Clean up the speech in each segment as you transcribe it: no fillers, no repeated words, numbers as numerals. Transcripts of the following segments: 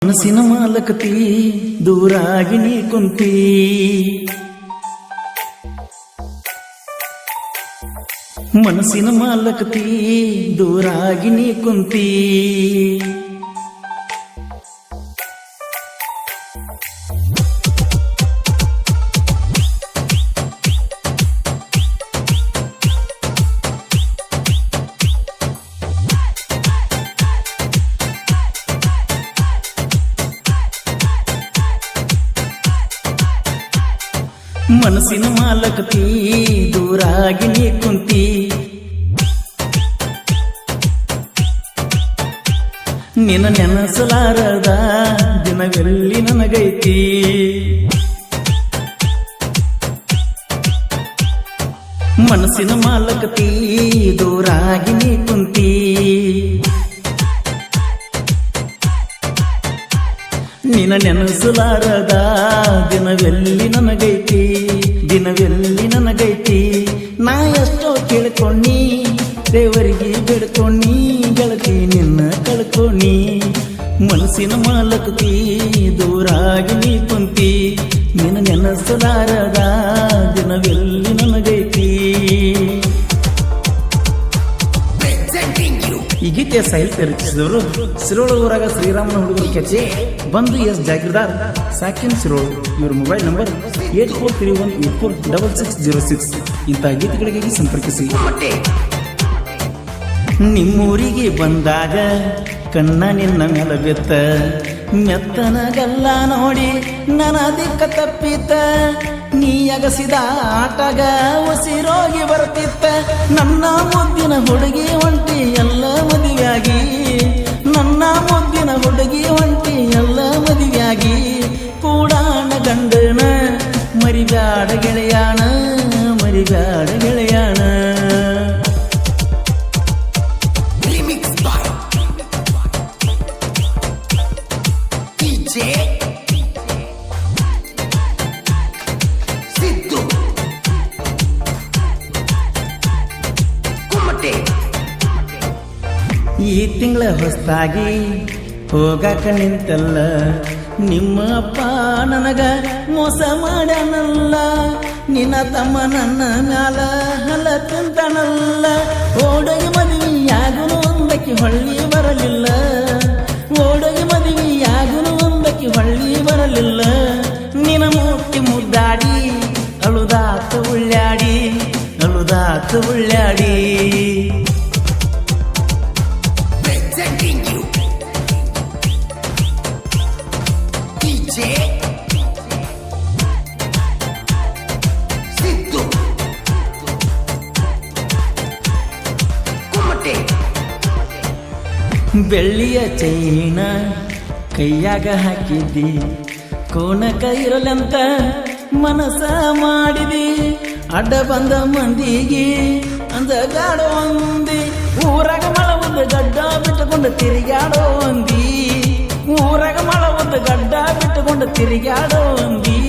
ಮನಸ್ಸಿನ ಮಾಲಕತಿ ದೂರಾಗಿ ನೀ ಕುಂತಿ ಮನಸ್ಸಿನ ಮಾಲಕತಿ ದೂರಾಗಿ ನೀ ಕುಂತಿ ಮನಸ್ಸಿನ ಮಾಲಕತಿ ದೂರಾಗಿ ನೀ ಕುಂತಿ ನಿನ್ನ ನೆನಸಲಾರದ ದಿನವೆಲ್ಲಿ ನನಗೈತಿ ಮನಸ್ಸಿನ ಮಾಲಕತಿ ದೂರಾಗಿ ನೀ ಕುಂತಿ ನಿನ್ನ ನೆನಸಲಾರದ ದಿನವೆಲ್ಲಿ ನನಗೈತಿ ದಿನವೆಲ್ಲಿ ನನಗೈತಿ ನಾ ಎಷ್ಟೋ ಕೇಳ್ಕೊಂಡಿ ದೇವರಿಗೆ ಬೇಡ್ಕೊಂಡಿ ಗೆಳತಿ ನಿನ್ನ ಕಳ್ಕೊಂಡಿ ಮನಸ್ಸಿನ ಮಾಲಕತಿ ದೂರಾಗಿ ನೀ ಕುಂತಿ ನಿನ್ನ ನೆನಸಲಾರದ ದಿನವೆಲ್ಲಿ ನನಗೈತಿ ಈ ಗೀತೆಯ ಸಾಹಿತ್ಯ ರಚಿಸಿದವರು ಸಿರೋಳ ಊರಾಗ ಶ್ರೀರಾಮನ ಹುಡುಗರು ಕೆಚ್ಚೆ ಬಂದು ಎಸ್ ಜಾಗೀರ್ದಾರ್ ಸಾಕಿನ್ ಸಿರೋಳು. ಇವರ ಮೊಬೈಲ್ ನಂಬರ್ 8431846606. ಇಂತಹ ಗೀತೆಗಳಿಗಾಗಿ ಸಂಪರ್ಕಿಸಿ. ನಿಮ್ಮೂರಿಗೆ ಬಂದಾಗ ಕಣ್ಣ ನಿನ್ನ ಮೇಲೆ ಬೆತ್ತ ಮೆತ್ತನಗಲ್ಲ ನೋಡಿ ನನ್ನ ದಿಕ್ಕ ತಪ್ಪಿತ ನೀ ಅಗಸಿದ ಆಟಗ ಉಸಿರೋಗಿ ಬರ್ತಿತ್ತ ನನ್ನ ಮುದ್ದಿನ ಹುಡುಗಿ ಒಂಟಿ ಎಲ್ಲ ಮದುವೆಯಾಗಿ ನನ್ನ ಮುದ್ದಿನ ಹುಡುಗಿ ಒಂಟಿ ಎಲ್ಲ ಮದುವೆಯಾಗಿ ಕೂಡಾಣ ಗಂಡನ ಮರಿಬ್ಯಾಡ ಗೆಳೆಯಾಣ ಮರಿಬ್ಯಾಡ ಗೆಳೆಯಾಣ. ಈ ತಿಂಗಳ ಹೊಸ್ತಾಗಿ ಹೋಗಾಕ ನಿಂತಲ್ಲ ನಿಮ್ಮ ಅಪ್ಪ ನನಗ ಮೋಸ ಮಾಡ್ಯಾನಲ್ಲ ನಿನ್ನ ತಮ್ಮ ನನ್ನ ಮ್ಯಾಲ ಹಲ ತಿಂತಾನಲ್ಲ ಓಡೋಗಿ ಮದುವೆಯಾಗುನು ಒಂದಕ್ಕೆ ಹೊಳ್ಳಿ ಬರಲಿಲ್ಲ ಓಡೋಗಿ ಮದುವೆಯಾಗುನು ಒಂದಕ್ಕೆ ಹೊಳ್ಳಿ ಬರಲಿಲ್ಲ ನಿನ್ನ ಮುಟ್ಟಿ ಮುದ್ದಾಡಿ ಅಳುದಾತ ಉಳ್ಳಾಡಿ ಅಳುದಾತ ಉಳ್ಳಾಡಿ. ಬೆಳ್ಳಿಯ ಚೈನ ಕೈಯಾಗ ಹಾಕಿದ್ದಿ ಕೋನಕ ಇರಲಂತ ಮನಸ ಮಾಡಿದಿ ಅಡ್ಡ ಬಂದ ಮಂದಿಗೆ ಅಂದಗಾಡೋ ಅಂದಿ ಊರಾಗ ಮಳ ಒಂದು ಗಡ್ಡ ಬಿಟ್ಟುಕೊಂಡು ತಿರುಗಾಡೋ ಅಂದಿ ಊರಾಗ ಮಳ ಒಂದು ಗಡ್ಡ ಬಿಟ್ಟುಕೊಂಡು ತಿರುಗಾಡೋ ಅಂದಿ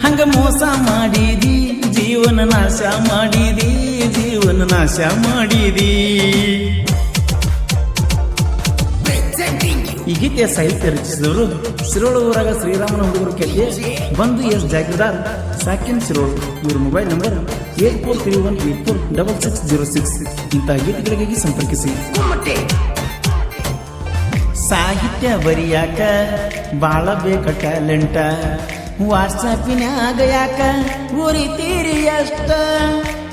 ಹಂಗ ಮೋಸ ಮಾಡಿದಿ ಜೀವನ ನಾಶ ಮಾಡಿದಿ ಜೀವನ ನಾಶ ಮಾಡಿದಿ. ಈ ಗೀತೆಯ ಸಾಹಿತ್ಯ ರಚಿಸಿದವರು ಸಿರೋಳ ಊರಾಗ ಶ್ರೀರಾಮನ ಹುಡುಗರು ಕೆಚ್ಚೆ ಬಂದು ಎಸ್ ಜಾಗೀರ್ದಾರ್ ಸಾಕಿನ್ ಸಿರೋಳು. ಇವರ ಮೊಬೈಲ್ ನಂಬರ್ 8431846606. ಇಂತಹ ಗೀತೆಗಳಿಗಾಗಿ ಸಂಪರ್ಕಿಸಿ. ಸಾಹಿತ್ಯ ಬರಿಯಾಕ ಬಾಳ ಬೇಕ ಟ್ಯಾಲೆಂಟ ವಾಟ್ಸಾಪಿನ್ಯಾಗ ಯಾಕ ಉರಿತೀರಿ ಅಷ್ಟ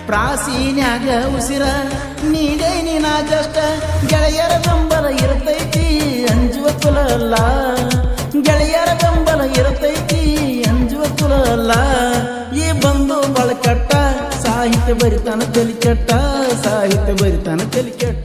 ಪ್ರಾಸೀನ್ಯಾಗ ಉಸಿರ ನೀಡೇ ನೀನಾಗಷ್ಟ ಗೆಳೆಯರ ಬೆಂಬಲ ಇರ್ತೈತಿ ಅಂಜುವ ಕುಲ ಅಲ್ಲ ಗೆಳೆಯರ ಬೆಂಬಲ ಇರ್ತೈತಿ ಅಂಜುವ ಕುಲ ಅಲ್ಲ ಈ ಬಂದು ಬಳಕಟ್ಟ ಸಾಹಿತ್ಯ ಬರಿತಾನ ತಲಿ ಕೆಟ್ಟ ಸಾಹಿತ್ಯ ಬರಿತಾನ ತಲಿ ಕೆಟ್ಟ.